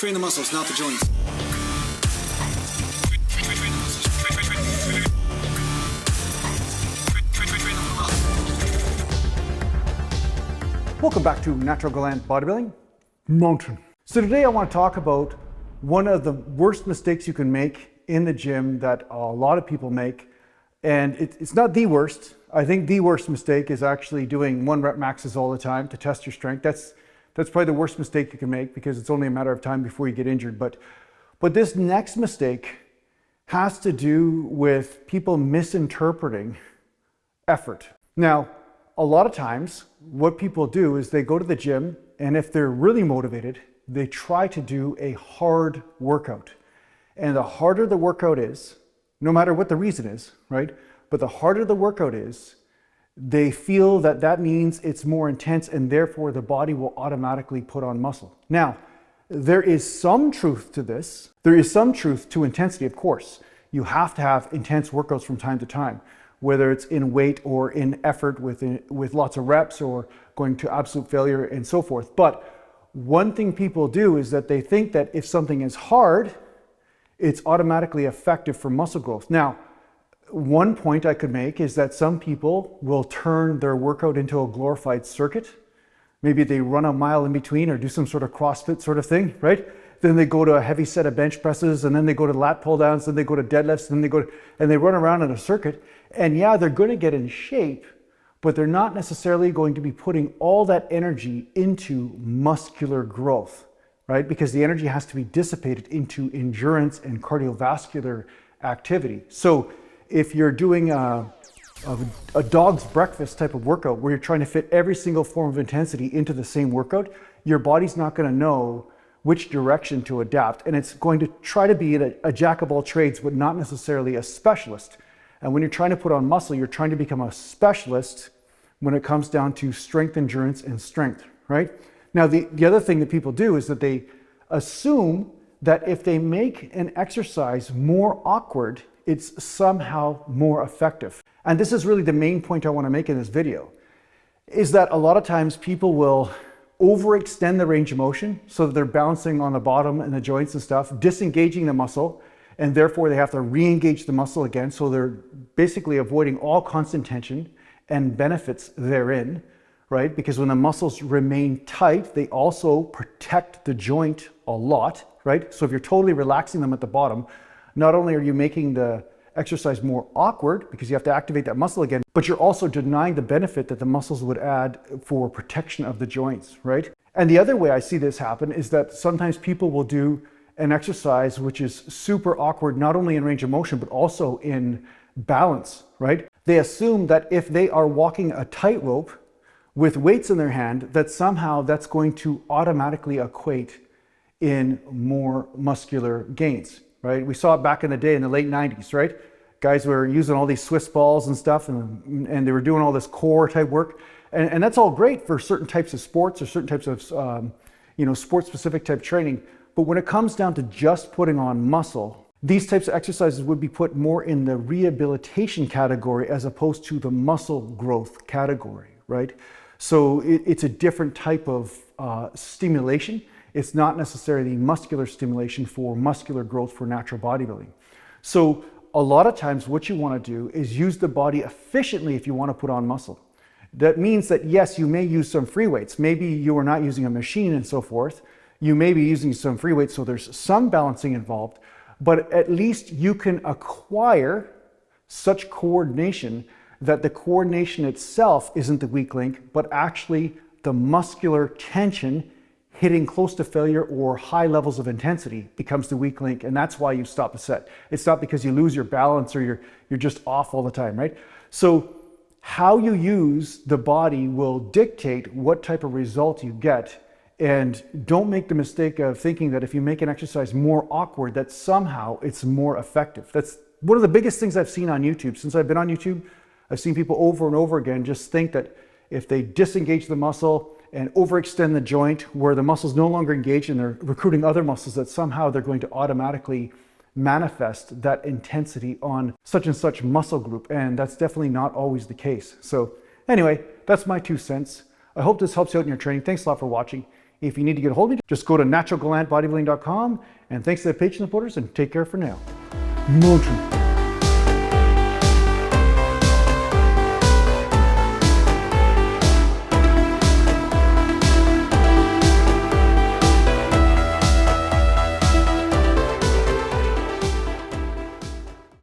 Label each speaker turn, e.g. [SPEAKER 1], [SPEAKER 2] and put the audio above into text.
[SPEAKER 1] Train the muscles, not the joints.
[SPEAKER 2] Welcome back to Natural Gland Bodybuilding Mountain. So today I want to talk about one of the worst mistakes you can make in the gym that a lot of people make. And it's not the worst. I think the worst mistake is actually doing 1 rep maxes all the time to test your strength. That's probably the worst mistake you can make because it's only a matter of time before you get injured. But this next mistake has to do with people misinterpreting effort. Now, a lot of times what people do is they go to the gym, and if they're really motivated, they try to do a hard workout. And the harder the workout is, no matter what the reason is, right? But the harder the workout is, they feel that means it's more intense, and therefore the body will automatically put on muscle. Now, there is some truth to this. There is some truth to intensity, of course. You have to have intense workouts from time to time, whether it's in weight or in effort with lots of reps or going to absolute failure and so forth. But one thing people do is that they think that if something is hard, it's automatically effective for muscle growth. Now, one point I could make is that some people will turn their workout into a glorified circuit. Maybe they run a mile in between or do some sort of CrossFit sort of thing, right? Then they go to a heavy set of bench presses, and then they go to lat pull downs, then they go to deadlifts, and then they run around in a circuit. And yeah, they're going to get in shape, but they're not necessarily going to be putting all that energy into muscular growth, right? Because the energy has to be dissipated into endurance and cardiovascular activity. So if you're doing a dog's breakfast type of workout where you're trying to fit every single form of intensity into the same workout, your body's not going to know which direction to adapt. And it's going to try to be a jack of all trades, but not necessarily a specialist. And when you're trying to put on muscle, you're trying to become a specialist when it comes down to strength, endurance, and strength, right? Now, the other thing that people do is that they assume that if they make an exercise more awkward, it's somehow more effective. And this is really the main point I want to make in this video, is that a lot of times people will overextend the range of motion so that they're bouncing on the bottom and the joints and stuff, disengaging the muscle, and therefore they have to re-engage the muscle again. So they're basically avoiding all constant tension and benefits therein, right? Because when the muscles remain tight, they also protect the joint a lot, right? So if you're totally relaxing them at the bottom, not only are you making the exercise more awkward because you have to activate that muscle again, but you're also denying the benefit that the muscles would add for protection of the joints, right? And the other way I see this happen is that sometimes people will do an exercise which is super awkward, not only in range of motion, but also in balance, right? They assume that if they are walking a tightrope with weights in their hand, that somehow that's going to automatically equate in more muscular gains, right? We saw it back in the day in the late 90s, right? Guys were using all these Swiss balls and stuff, and they were doing all this core type work. And that's all great for certain types of sports or certain types of sport specific type training. But when it comes down to just putting on muscle, these types of exercises would be put more in the rehabilitation category as opposed to the muscle growth category, right? So it's a different type of stimulation. It's not necessarily muscular stimulation for muscular growth for natural bodybuilding. So a lot of times what you want to do is use the body efficiently if you want to put on muscle. That means that yes, you may use some free weights. Maybe you are not using a machine and so forth. You may be using some free weights, so there's some balancing involved, but at least you can acquire such coordination that the coordination itself isn't the weak link, but actually the muscular tension hitting close to failure or high levels of intensity becomes the weak link, and that's why you stop the set. It's not because you lose your balance or you're just off all the time, right? So how you use the body will dictate what type of result you get. And don't make the mistake of thinking that if you make an exercise more awkward, that somehow it's more effective. That's one of the biggest things I've seen on YouTube. Since I've been on YouTube, I've seen people over and over again just think that if they disengage the muscle and overextend the joint where the muscle's no longer engaged and they're recruiting other muscles, that somehow they're going to automatically manifest that intensity on such and such muscle group. And that's definitely not always the case. So anyway, that's my 2 cents. I hope this helps you out in your training. Thanks a lot for watching. If you need to get a hold of me, just go to naturalgalantbodybuilding.com. And thanks to the Patreon supporters, and take care for now. Mountain.